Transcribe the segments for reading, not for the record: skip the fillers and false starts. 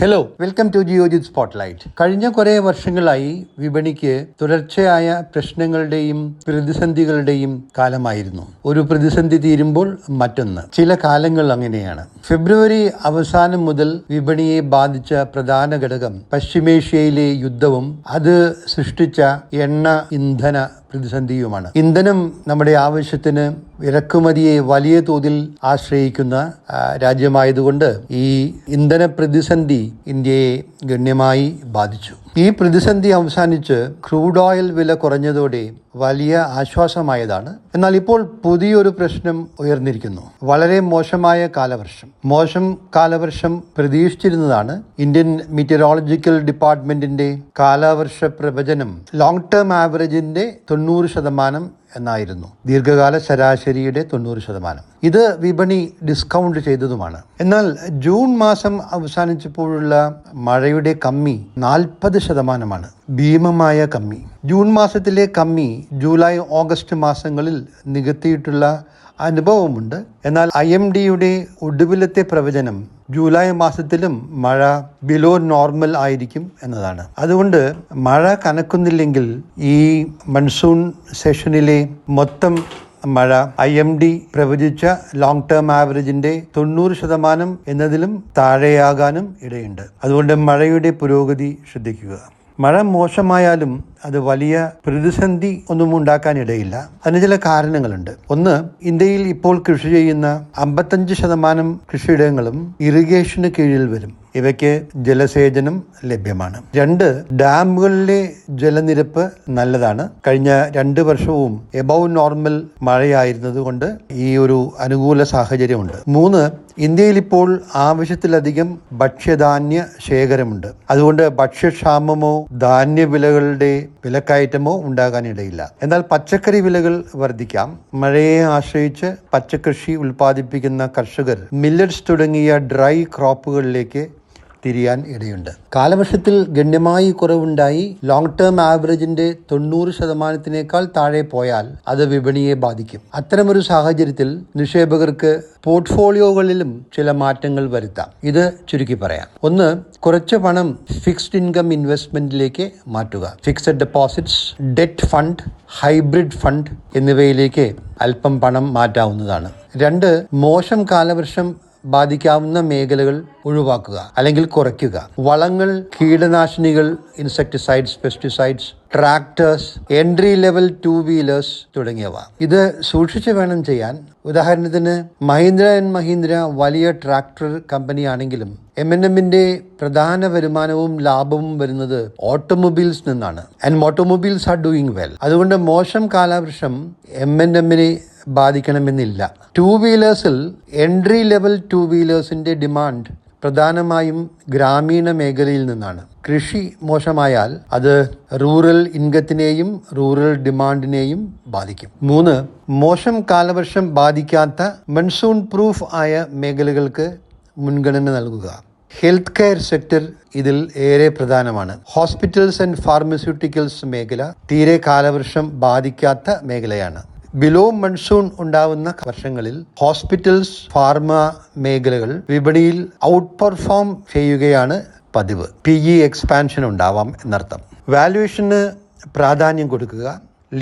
Hello, welcome to Geojit spotlight. കഴിഞ്ഞ കുറേ വർഷങ്ങളായി വിപണിക്ക് തുടർച്ചയായ പ്രശ്നങ്ങളുടെയും പ്രതിസന്ധികളുടെയും കാലമായിരുന്നു. ഒരു പ്രതിസന്ധി തീരുമ്പോൾ മറ്റൊന്ന്. ചില കാലങ്ങൾ അങ്ങനെയാണ്. ഫെബ്രുവരി അവസാനം മുതൽ വിപണിയെ ബാധിച്ച പ്രധാന ഘടകം പശ്ചിമേഷ്യയിലെ യുദ്ധവും അത് സൃഷ്ടിച്ച എണ്ണ ഇന്ധന പ്രതിസന്ധിയുമാണ്. ഇന്ധനം നമ്മുടെ ആവശ്യത്തിന് ഇറക്കുമതിയെ വലിയ തോതിൽ ആശ്രയിക്കുന്ന രാജ്യമായതുകൊണ്ട് ഈ ഇന്ധന പ്രതിസന്ധി ഇന്ത്യയെ ഗണ്യമായി ബാധിച്ചു. ഈ പ്രതിസന്ധി അവസാനിച്ച് ക്രൂഡ് ഓയിൽ വില കുറഞ്ഞതോടെ വലിയ ആശ്വാസമായതാണ്. എന്നാൽ ഇപ്പോൾ പുതിയൊരു പ്രശ്നം ഉയർന്നിരിക്കുന്നു. വളരെ മോശമായ കാലവർഷം. മോശം കാലവർഷം പ്രതീക്ഷിച്ചിരുന്നതാണ്. ഇന്ത്യൻ മീറ്ററോളജിക്കൽ ഡിപ്പാർട്ട്മെന്റിന്റെ കാലവർഷ പ്രവചനം ലോങ് ടേം ആവറേജിന്റെ 90% എന്നായിരുന്നു. ദീർഘകാല ശരാശരിയുടെ 90%. ഇത് വിപണി ഡിസ്കൗണ്ട് ചെയ്തതുമാണ്. എന്നാൽ ജൂൺ മാസം അവസാനിച്ചപ്പോഴുള്ള മഴയുടെ കമ്മി 40%. ഭീമമായ കമ്മി. ജൂൺ മാസത്തിലെ കമ്മി ജൂലൈ ഓഗസ്റ്റ് മാസങ്ങളിൽ നികത്തിയിട്ടുള്ള അനുഭവമുണ്ട്. എന്നാൽ IMDയുടെ ഒടുവിലത്തെ പ്രവചനം ജൂലൈ മാസത്തിലും മഴ ബിലോ നോർമൽ ആയിരിക്കും എന്നതാണ്. അതുകൊണ്ട് മഴ കനക്കുന്നില്ലെങ്കിൽ ഈ മൺസൂൺ സെഷനിലെ മൊത്തം മഴ IMD പ്രവചിച്ച ലോങ് ടേം ആവറേജിന്റെ 90% എന്നതിലും താഴെയാകാനും ഇടയുണ്ട്. അതുകൊണ്ട് മഴയുടെ പുരോഗതി ശ്രദ്ധിക്കുക. മഴ മോശമായാലും അത് വലിയ പ്രതിസന്ധി ഒന്നും ഉണ്ടാക്കാനിടയില്ല. അതിന് ചില കാരണങ്ങളുണ്ട്. ഒന്ന്, ഇന്ത്യയിൽ ഇപ്പോൾ കൃഷി ചെയ്യുന്ന 55% കൃഷിയിടങ്ങളും ഇറിഗേഷന് കീഴിൽ വരും. ഇവയ്ക്ക് ജലസേചനം ലഭ്യമാണ്. 2, ഡാമുകളിലെ ജലനിരപ്പ് നല്ലതാണ്. കഴിഞ്ഞ 2 വർഷവും എബവ് നോർമൽ മഴയായിരുന്നതുകൊണ്ട് ഈ ഒരു അനുകൂല സാഹചര്യമുണ്ട്. 3, ഇന്ത്യയിൽ ഇപ്പോൾ ആവശ്യത്തിലധികം ഭക്ഷ്യധാന്യ ശേഖരമുണ്ട്. അതുകൊണ്ട് ഭക്ഷ്യക്ഷാമമോ ധാന്യവിലകളുടെ വിലക്കയറ്റമോ ഉണ്ടാകാനിടയില്ല. എന്നാൽ പച്ചക്കറി വിലകൾ വർദ്ധിക്കാം. മഴയെ ആശ്രയിച്ച് പച്ചക്കൃഷി ഉൽപ്പാദിപ്പിക്കുന്ന കർഷകർ മില്ലറ്റ്സ് തുടങ്ങിയ ഡ്രൈ ക്രോപ്പുകളിലേക്ക് തിരിയാൻ ഇടയുണ്ട്. കാലവർഷത്തിൽ ഗണ്യമായി കുറവുണ്ടായി ലോങ് ടേം ആവറേജിന്റെ 90%-നേക്കാൾ താഴെ പോയാൽ അത് വിപണിയെ ബാധിക്കും. അത്തരമൊരു സാഹചര്യത്തിൽ നിക്ഷേപകർക്ക് പോർട്ട്ഫോളിയോകളിലും ചില മാറ്റങ്ങൾ വരുത്താം. ഇത് ചുരുക്കി പറയാം. 1, കുറച്ച് പണം ഫിക്സ്ഡ് ഇൻകം ഇൻവെസ്റ്റ്മെന്റിലേക്ക് മാറ്റുക. Fixed deposits, debt fund, hybrid fund എന്നിവയിലേക്ക് അല്പം പണം മാറ്റാവുന്നതാണ്. 2, മോശം കാലവർഷം ബാധിക്കാവുന്ന മേഖലകൾ ഒഴിവാക്കുക അല്ലെങ്കിൽ കുറയ്ക്കുക. വളങ്ങൾ, കീടനാശിനികൾ, insecticides, pesticides, tractors, entry level 2 wheelers തുടങ്ങിയവ. ഇത് സൂക്ഷിച്ച് വേണം ചെയ്യാൻ. ഉദാഹരണത്തിന് മഹീന്ദ്ര ആൻഡ് മഹീന്ദ്ര വലിയ ട്രാക്ടർ കമ്പനിയാണെങ്കിലും M&Mന്റെ പ്രധാന വരുമാനവും ലാഭവും വരുന്നത് ഓട്ടോമൊബൈൽസ് നിന്നാണ്. And automobiles are doing well. അതുകൊണ്ട് മോശം കാലവർഷം M&Mനെ ബാധിക്കണമെന്നില്ല. 2 വീലേഴ്സിൽ എൻട്രി ലെവൽ 2 വീലേഴ്സിന്റെ ഡിമാൻഡ് പ്രധാനമായും ഗ്രാമീണ മേഖലയിൽ നിന്നാണ്. കൃഷി മോശമായാൽ അത് റൂറൽ ഇൻകത്തിനെയും റൂറൽ ഡിമാൻഡിനെയും ബാധിക്കും. 3, മോശം കാലവർഷം ബാധിക്കാത്ത മൺസൂൺ പ്രൂഫ് ആയ മേഖലകൾക്ക് മുൻഗണന നൽകുക. ഹെൽത്ത് കെയർ സെക്ടർ ഇതിൽ ഏറെ പ്രധാനമാണ്. ഹോസ്പിറ്റൽസ് ആൻഡ് ഫാർമസ്യൂട്ടിക്കൽസ് മേഖല തീരെ കാലവർഷം ബാധിക്കാത്ത മേഖലയാണ്. ബിലോ മൺസൂൺ ഉണ്ടാവുന്ന വർഷങ്ങളിൽ ഹോസ്പിറ്റൽസ്, ഫാർമ മേഖലകൾ വിപണിയിൽ ഔട്ട് പെർഫോം ചെയ്യുകയാണ് പതിവ്. PE എക്സ്പാൻഷൻ ഉണ്ടാവാം എന്നർത്ഥം. വാല്യുവേഷന് പ്രാധാന്യം കൊടുക്കുക.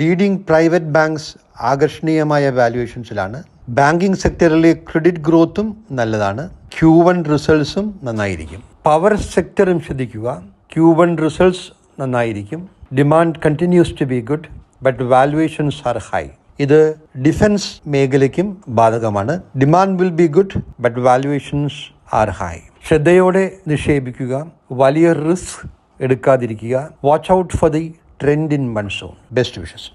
ലീഡിംഗ് പ്രൈവറ്റ് ബാങ്ക്സ് ആകർഷണീയമായ വാല്യുവേഷൻസിലാണ്. ബാങ്കിംഗ് സെക്ടറിലെ ക്രെഡിറ്റ് ഗ്രോത്തും നല്ലതാണ്. Q1 റിസൾട്ട്സും നന്നായിരിക്കും. പവർ സെക്ടറും ശ്രദ്ധിക്കുക. Q1 റിസൾട്ട്സ് നന്നായിരിക്കും. Demand continues to be good but valuations are high. ഇത് ഡിഫൻസ് മേഖലയ്ക്കും ബാധകമാണ്. Demand will be good but valuations are high. ശ്രദ്ധയോടെ നിക്ഷേപിക്കുക. വലിയ റിസ്ക് എടുക്കാതിരിക്കുക. Watch out for the trend in monsoon. Best wishes.